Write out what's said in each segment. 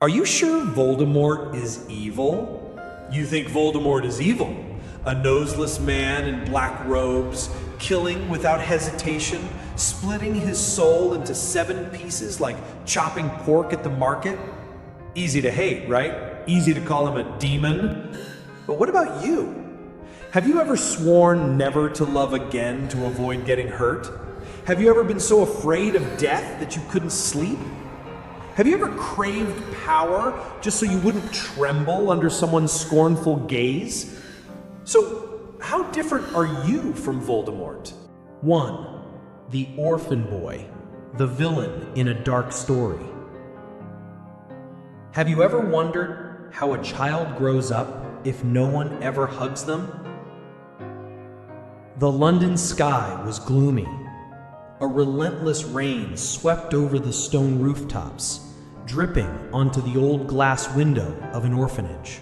Are you sure Voldemort is evil? You think Voldemort is evil? A noseless man in black robes, killing without hesitation, splitting his soul into 7 pieces like chopping pork at the market? Easy to hate, right? Easy to call him a demon. But what about you? Have you ever sworn never to love again to avoid getting hurt? Have you ever been so afraid of death that you couldn't sleep? Have you ever craved power just so you wouldn't tremble under someone's scornful gaze? So, how different are you from Voldemort? 1. The orphan boy, the villain in a dark story. Have you ever wondered how a child grows up if no one ever hugs them? The London sky was gloomy. A relentless rain swept over the stone rooftops, dripping onto the old glass window of an orphanage.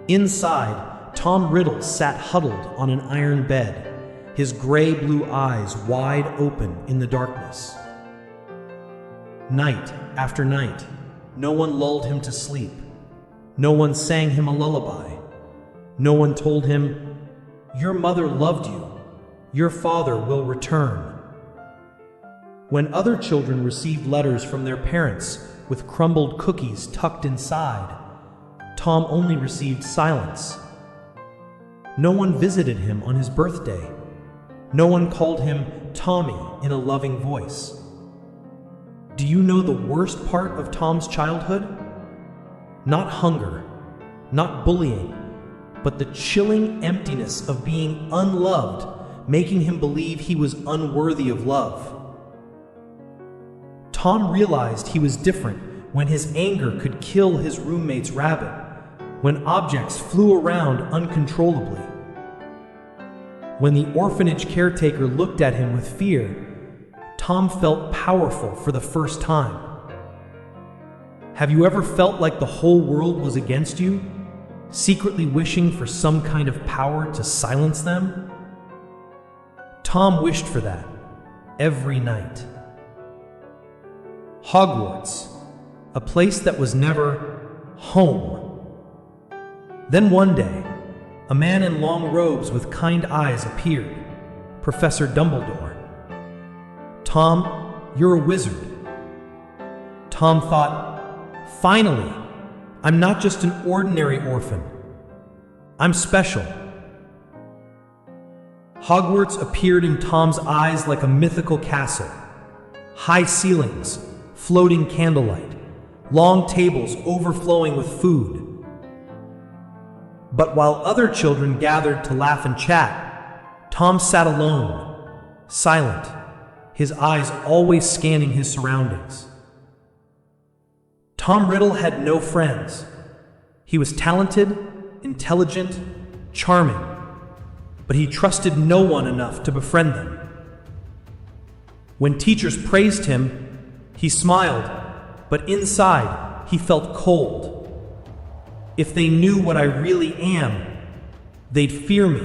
Inside, Tom Riddle sat huddled on an iron bed, his gray-blue eyes wide open in the darkness. Night after night, no one lulled him to sleep. No one sang him a lullaby. No one told him, "Your mother loved you. Your father will return." When other children received letters from their parents with crumbled cookies tucked inside, Tom only received silence. No one visited him on his birthday. No one called him Tommy in a loving voice. Do you know the worst part of Tom's childhood? Not hunger, not bullying, but the chilling emptiness of being unloved, making him believe he was unworthy of love. Tom realized he was different when his anger could kill his roommate's rabbit, when objects flew around uncontrollably. When the orphanage caretaker looked at him with fear, Tom felt powerful for the first time. Have you ever felt like the whole world was against you, secretly wishing for some kind of power to silence them? Tom wished for that every night. Hogwarts, a place that was never home. Then one day, a man in long robes with kind eyes appeared, Professor Dumbledore. "Tom, you're a wizard." Tom thought, "Finally, I'm not just an ordinary orphan. I'm special." Hogwarts appeared in Tom's eyes like a mythical castle. High ceilings, floating candlelight, long tables overflowing with food. But while other children gathered to laugh and chat, Tom sat alone, silent, his eyes always scanning his surroundings. Tom Riddle had no friends. He was talented, intelligent, charming, but he trusted no one enough to befriend them. When teachers praised him, he smiled, but inside he felt cold. If they knew what I really am, they'd fear me.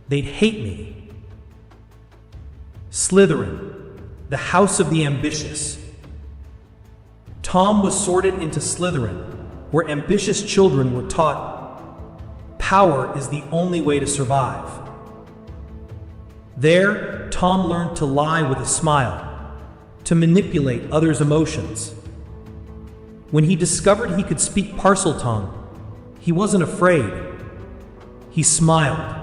They'd hate me. Slytherin, the house of the ambitious. Tom was sorted into Slytherin, where ambitious children were taught power is the only way to survive. There, Tom learned to lie with a smile, to manipulate others' emotions. When he discovered he could speak Parseltongue, he wasn't afraid. He smiled,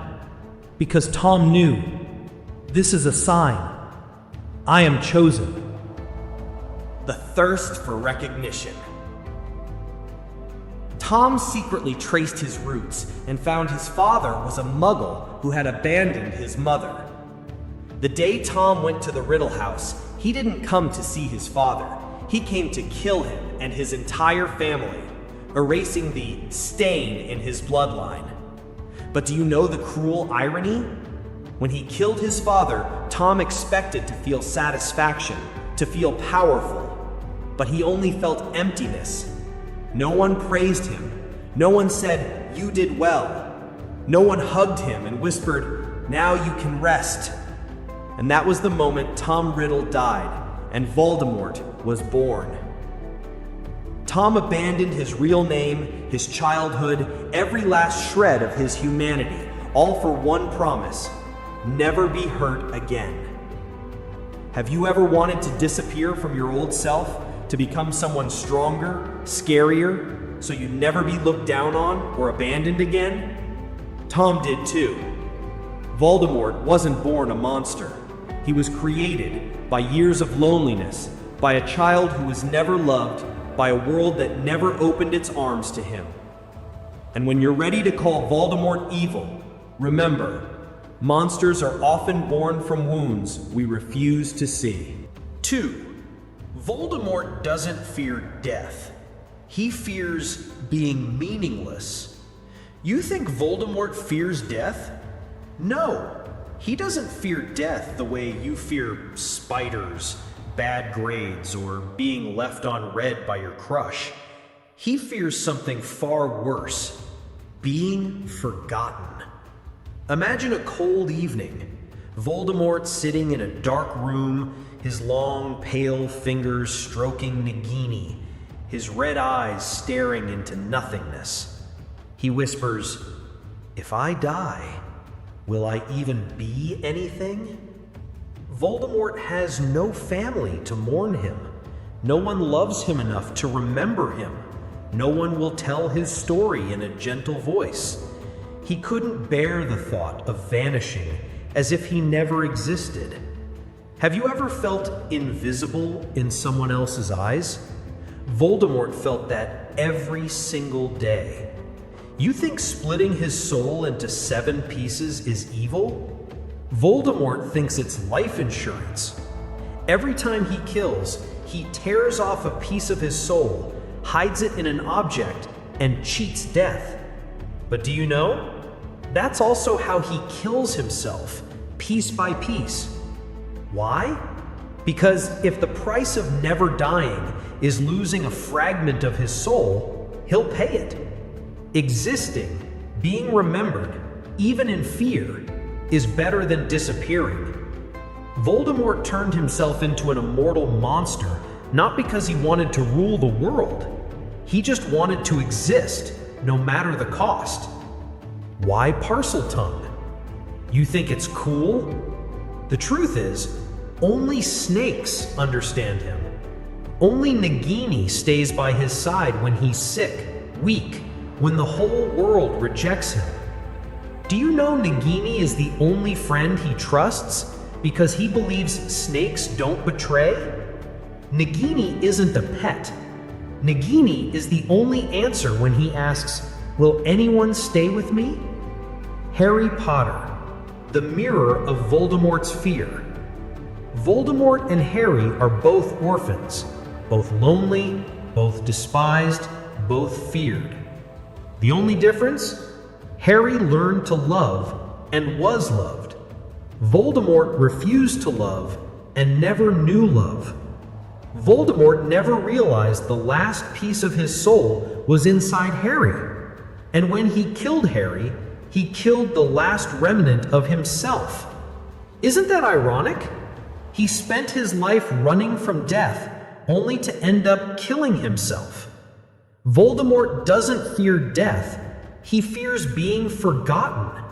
because Tom knew, this is a sign. I am chosen. The thirst for recognition. Tom secretly traced his roots and found his father was a muggle who had abandoned his mother. The day Tom went to the Riddle house, he didn't come to see his father. He came to kill him and his entire family, erasing the stain in his bloodline. But do you know the cruel irony? When he killed his father, Tom expected to feel satisfaction, to feel powerful, but he only felt emptiness. No one praised him. No one said, "You did well." No one hugged him and whispered, "Now you can rest." And that was the moment Tom Riddle died and Voldemort was born. Tom abandoned his real name, his childhood, every last shred of his humanity, all for one promise: never be hurt again. Have you ever wanted to disappear from your old self, to become someone stronger, scarier, so you'd never be looked down on or abandoned again? Tom did too. Voldemort wasn't born a monster. He was created by years of loneliness, by a child who was never loved, by a world that never opened its arms to him. And when you're ready to call Voldemort evil, remember, monsters are often born from wounds we refuse to see. 2. Voldemort doesn't fear death. He fears being meaningless. You think Voldemort fears death? No, he doesn't fear death the way you fear spiders, bad grades, or being left on red by your crush. He fears something far worse: being forgotten. Imagine a cold evening, Voldemort sitting in a dark room, his long, pale fingers stroking Nagini, his red eyes staring into nothingness. He whispers, "If I die, will I even be anything?" Voldemort has no family to mourn him. No one loves him enough to remember him. No one will tell his story in a gentle voice. He couldn't bear the thought of vanishing as if he never existed. Have you ever felt invisible in someone else's eyes? Voldemort felt that every single day. You think splitting his soul into 7 pieces is evil? Voldemort thinks it's life insurance. Every time he kills, he tears off a piece of his soul, hides it in an object, and cheats death. But do you know? That's also how he kills himself, piece by piece. Why? Because if the price of never dying is losing a fragment of his soul, he'll pay it. Existing, being remembered, even in fear, is better than disappearing. Voldemort turned himself into an immortal monster, not because he wanted to rule the world. He just wanted to exist, no matter the cost. Why Parseltongue? You think it's cool? The truth is, only snakes understand him. Only Nagini stays by his side when he's sick, weak, when the whole world rejects him. Do you know Nagini is the only friend he trusts because he believes snakes don't betray? Nagini isn't a pet. Nagini is the only answer when he asks, "Will anyone stay with me?" Harry Potter, the mirror of Voldemort's fear. Voldemort and Harry are both orphans, both lonely, both despised, both feared. The only difference? Harry learned to love and was loved. Voldemort refused to love and never knew love. Voldemort never realized the last piece of his soul was inside Harry. And when he killed Harry, he killed the last remnant of himself. Isn't that ironic? He spent his life running from death, only to end up killing himself. Voldemort doesn't fear death. He fears being forgotten.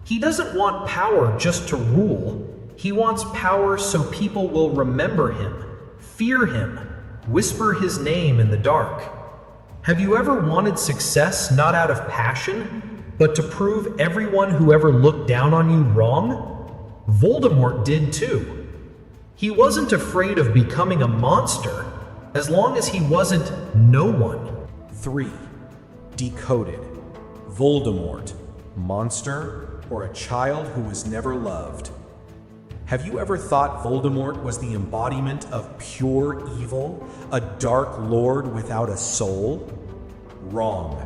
He doesn't want power just to rule. He wants power so people will remember him, fear him, whisper his name in the dark. Have you ever wanted success not out of passion, but to prove everyone who ever looked down on you wrong? Voldemort did too. He wasn't afraid of becoming a monster, as long as he wasn't no one. 3. Decoded. Voldemort, monster or a child who was never loved? Have you ever thought Voldemort was the embodiment of pure evil, a dark lord without a soul? Wrong.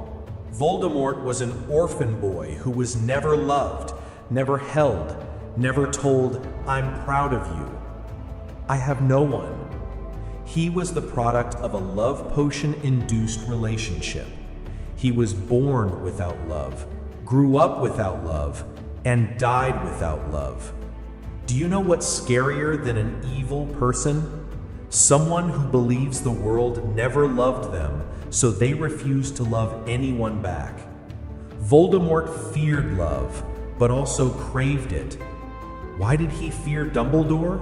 Voldemort was an orphan boy who was never loved, never held, never told, "I'm proud of you. I have no one." He was the product of a love potion-induced relationship. He was born without love, grew up without love, and died without love. Do you know what's scarier than an evil person? Someone who believes the world never loved them, so they refused to love anyone back. Voldemort feared love, but also craved it. Why did he fear Dumbledore?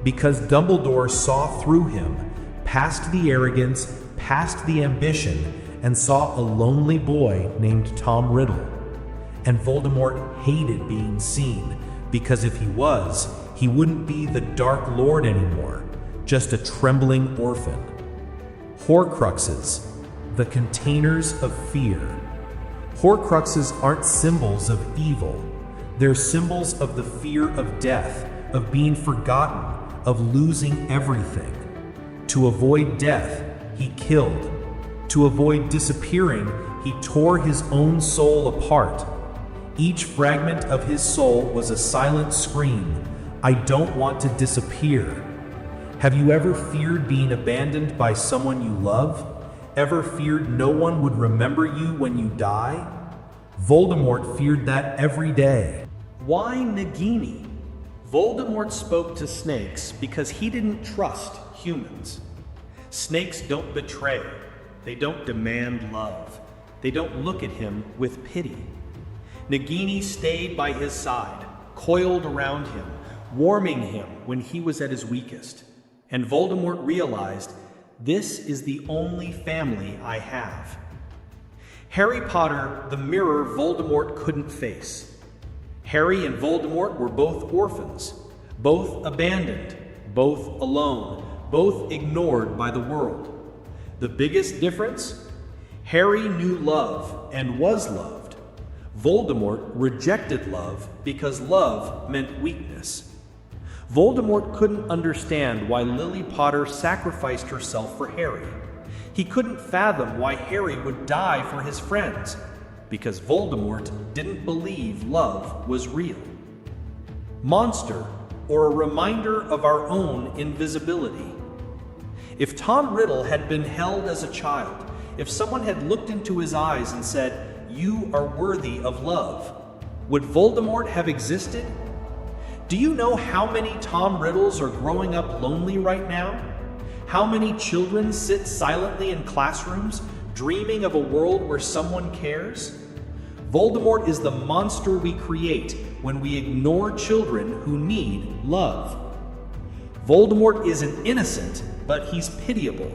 Because Dumbledore saw through him, past the arrogance, past the ambition, and saw a lonely boy named Tom Riddle. And Voldemort hated being seen, because if he was, he wouldn't be the Dark Lord anymore, just a trembling orphan. Horcruxes, the containers of fear. Horcruxes aren't symbols of evil. They're symbols of the fear of death, of being forgotten, of losing everything. To avoid death, he killed. To avoid disappearing, he tore his own soul apart. Each fragment of his soul was a silent scream, "I don't want to disappear." Have you ever feared being abandoned by someone you love? Ever feared no one would remember you when you die? Voldemort feared that every day. Why Nagini? Voldemort spoke to snakes because he didn't trust humans. Snakes don't betray. They don't demand love. They don't look at him with pity. Nagini stayed by his side, coiled around him, warming him when he was at his weakest. And Voldemort realized, this is the only family I have. Harry Potter, the mirror Voldemort couldn't face. Harry and Voldemort were both orphans, both abandoned, both alone, both ignored by the world. The biggest difference? Harry knew love and was loved. Voldemort rejected love because love meant weakness. Voldemort couldn't understand why Lily Potter sacrificed herself for Harry. He couldn't fathom why Harry would die for his friends, because Voldemort didn't believe love was real. Monster, or a reminder of our own invisibility. If Tom Riddle had been held as a child, if someone had looked into his eyes and said, "You are worthy of love," would Voldemort have existed? Do you know how many Tom Riddles are growing up lonely right now? How many children sit silently in classrooms, dreaming of a world where someone cares? Voldemort is the monster we create when we ignore children who need love. Voldemort isn't innocent, but he's pitiable.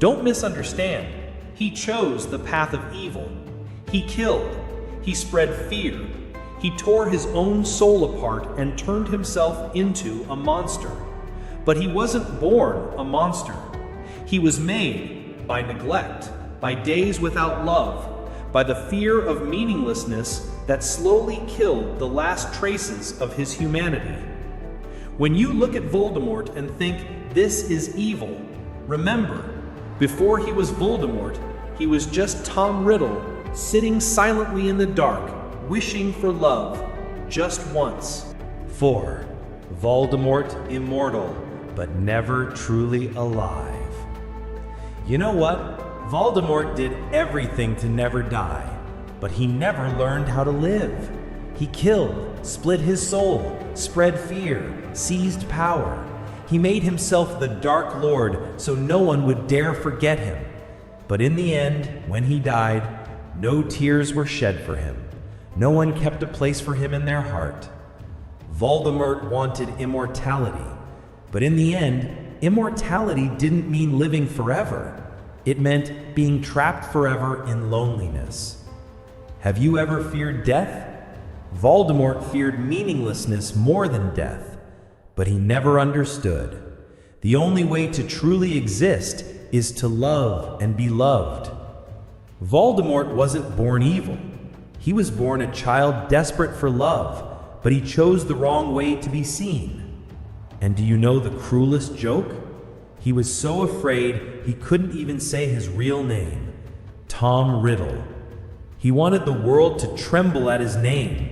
Don't misunderstand. He chose the path of evil. He killed. He spread fear. He tore his own soul apart and turned himself into a monster. But he wasn't born a monster. He was made by neglect, by days without love, by the fear of meaninglessness that slowly killed the last traces of his humanity. When you look at Voldemort and think, this is evil, remember, before he was Voldemort, he was just Tom Riddle, sitting silently in the dark, wishing for love, just once. 4. Voldemort immortal, but never truly alive. You know what? Voldemort did everything to never die, but he never learned how to live. He killed, split his soul, spread fear, seized power. He made himself the Dark Lord so no one would dare forget him. But in the end, when he died, no tears were shed for him. No one kept a place for him in their heart. Voldemort wanted immortality, but in the end, immortality didn't mean living forever. It meant being trapped forever in loneliness. Have you ever feared death? Voldemort feared meaninglessness more than death, but he never understood. The only way to truly exist is to love and be loved. Voldemort wasn't born evil. He was born a child desperate for love, but he chose the wrong way to be seen. And do you know the cruelest joke? He was so afraid he couldn't even say his real name, Tom Riddle. He wanted the world to tremble at his name,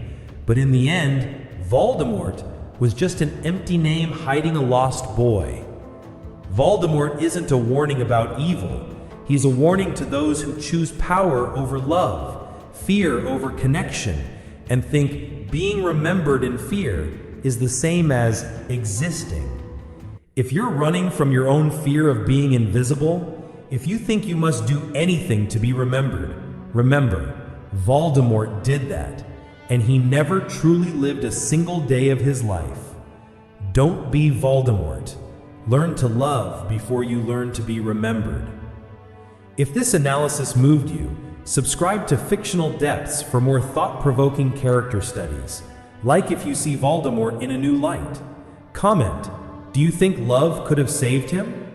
but in the end, Voldemort was just an empty name hiding a lost boy. Voldemort isn't a warning about evil. He's a warning to those who choose power over love, fear over connection, and think being remembered in fear is the same as existing. If you're running from your own fear of being invisible, If you think you must do anything to be remembered, remember, Voldemort did that, and he never truly lived a single day of his life. Don't be Voldemort. Learn to love before you learn to be remembered. If this analysis moved you, subscribe to Fictional Depths for more thought-provoking character studies. Like if you see Voldemort in a new light. Comment, do you think love could have saved him?